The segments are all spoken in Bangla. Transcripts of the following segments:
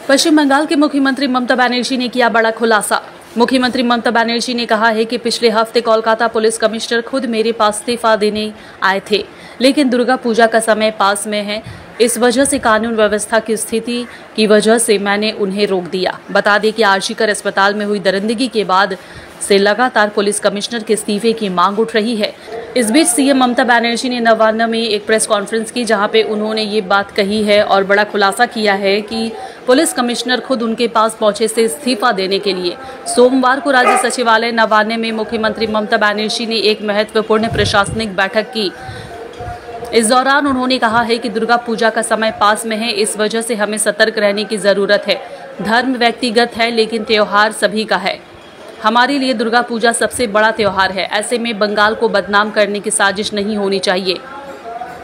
पश्चिम बंगाल के मुख्यमंत्री ममता बनर्जी ने किया बड़ा खुलासा। मुख्यमंत्री ममता बनर्जी ने कहा है कि पिछले हफ्ते कोलकाता पुलिस कमिश्नर खुद मेरे पास इस्तीफा देने आए थे, लेकिन दुर्गा पूजा का समय पास में है, इस वजह से कानून व्यवस्था की स्थिति की वजह से मैंने उन्हें रोक दिया। बता दें कि आरजीकर अस्पताल में हुई दरिंदगी के बाद से लगातार पुलिस कमिश्नर के इस्तीफे की मांग उठ रही है। इस बीच सीएम ममता बनर्जी ने नवान्ना में एक प्रेस कॉन्फ्रेंस की, जहां पे उन्होंने ये बात कही है और बड़ा खुलासा किया है कि पुलिस कमिश्नर खुद उनके पास पहुंचे से इस्तीफा देने के लिए। सोमवार को राज्य सचिवालय नवान्ना में मुख्यमंत्री ममता बनर्जी ने एक महत्वपूर्ण प्रशासनिक बैठक की। इस दौरान उन्होंने कहा है कि दुर्गा पूजा का समय पास में है, इस वजह से हमें सतर्क रहने की जरूरत है। धर्म व्यक्तिगत है, लेकिन त्योहार सभी का है। हमारे लिए दुर्गा पूजा सबसे बड़ा त्योहार है। ऐसे में बंगाल को बदनाम करने की साजिश नहीं होनी चाहिए।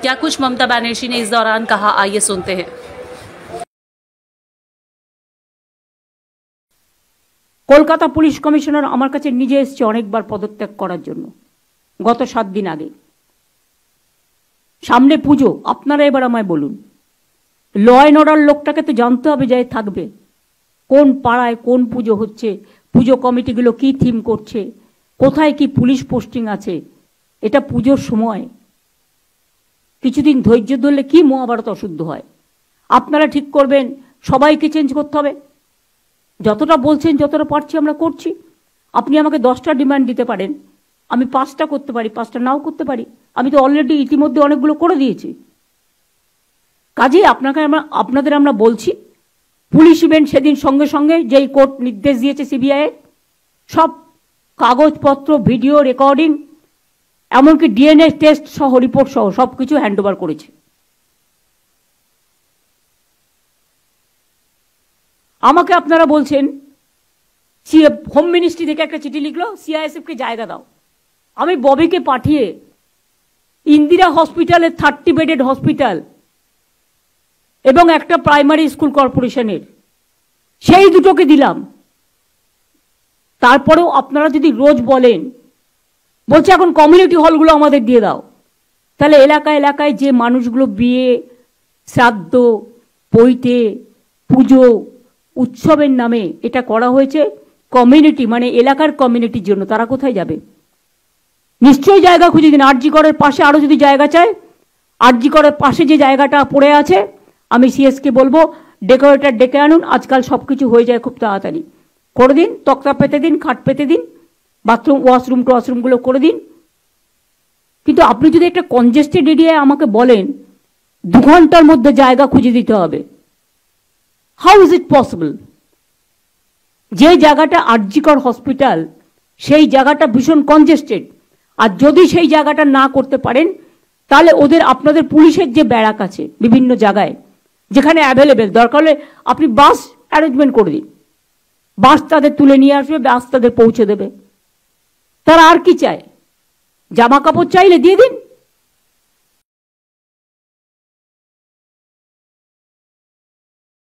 क्या कुछ ममता बनर्जी ने इस दौरान कहा, आइए सुनते हैं। কলকাতা পুলিশ কমিশনার আমার কাছে নিজে এসেছে অনেকবার পদত্যাগ করার জন্য, গত 7 দিন আগে। সামনে পুজো, আপনারা এবার আমায় বলুন, ল অ্যান্ড অর্ডার লোকটাকে তো জানতে হবে যে থাকবে কোন পাড়ায় কোন পুজো হচ্ছে, পুজো কমিটিগুলো কি থিম করছে, কোথায় কি পুলিশ পোস্টিং আছে। এটা পুজোর সময় কিছুদিন ধৈর্য ধরলে কি মহাভারত অশুদ্ধ হয়। আপনারা ঠিক করবেন সবাইকে চেঞ্জ করতে হবে। যতটা বলছেন যতটা পারছি আমরা করছি। আপনি আমাকে 10টা ডিমান্ড দিতে পারেন, আমি 5টা করতে পারি, 5টা নাও করতে পারি। আমি তো অলরেডি ইতিমধ্যে অনেকগুলো করে দিয়েছি। কাজেই আপনাদের আমরা বলছি, পুলিশ ইভেন্ট সেদিন সঙ্গে সঙ্গে যেই কোর্ট নির্দেশ দিয়েছে সিবিআই সব কাগজপত্র, ভিডিও রেকর্ডিং, এমনকি ডিএনএ টেস্ট সহ রিপোর্ট সহ সবকিছু হ্যান্ডওভার করেছে। আমাকে আপনারা বলছেন হোম মিনিস্ট্রি থেকে একটা চিঠি লিখলো সিআইএসএফ কে জায়গা দাও। আমি ববিকে পাঠিয়ে ইন্দিরা হসপিটালের 30 বেডেড হসপিটাল এবং একটা প্রাইমারি স্কুল কর্পোরেশনের সেই দুটোকে দিলাম। তারপরেও আপনারা যদি রোজ বলছে এখন কমিউনিটি হলগুলো আমাদের দিয়ে দাও, তাহলে এলাকায় এলাকায় যে মানুষগুলো বিয়ে, শ্রাদ্ধ, পৈতে, পুজো, উৎসবের নামে এটা করা হয়েছে কমিউনিটি মানে এলাকার কমিউনিটির জন্য, তারা কোথায় যাবে? নিশ্চয়ই জায়গা খুঁজে দিন। আরজি করের পাশে আরো যদি জায়গা চায়, আরজি করের পাশে যে জায়গাটা পড়ে আছে, আমি সিএসকে বলবো ডেকোরেটর ডেকে আনুন। আজকাল সবকিছু হয়ে যায় খুব তাড়াতাড়ি, করে দিন। তক্তা পেতে দিন, খাট পেতে দিন, বাথরুম ওয়াশরুমগুলো করে দিন। কিন্তু আপনি যদি একটা কনজেস্টেড এরিয়ায় আমাকে বলেন 2 ঘন্টার মধ্যে জায়গা খুঁজে দিতে হবে, হাউ ইজ ইট পসিবল? যে জায়গাটা আরজিকর হসপিটাল সেই জায়গাটা ভীষণ কনজেস্টেড, আর যদি সেই জায়গাটা না করতে পারেন তাহলে আপনাদের পুলিশের যে ব্যারাক আছে বিভিন্ন জায়গায় যেখানে অ্যাভেলেবেল, দরকার হলে আপনি বাস অ্যারেঞ্জমেন্ট করে দিন, বাস তাদের তুলে নিয়ে আসবে, বাস তাদের পৌঁছে দেবে। তারা আর কি চায়? জামা কাপড় চাইলে দিয়ে দিন,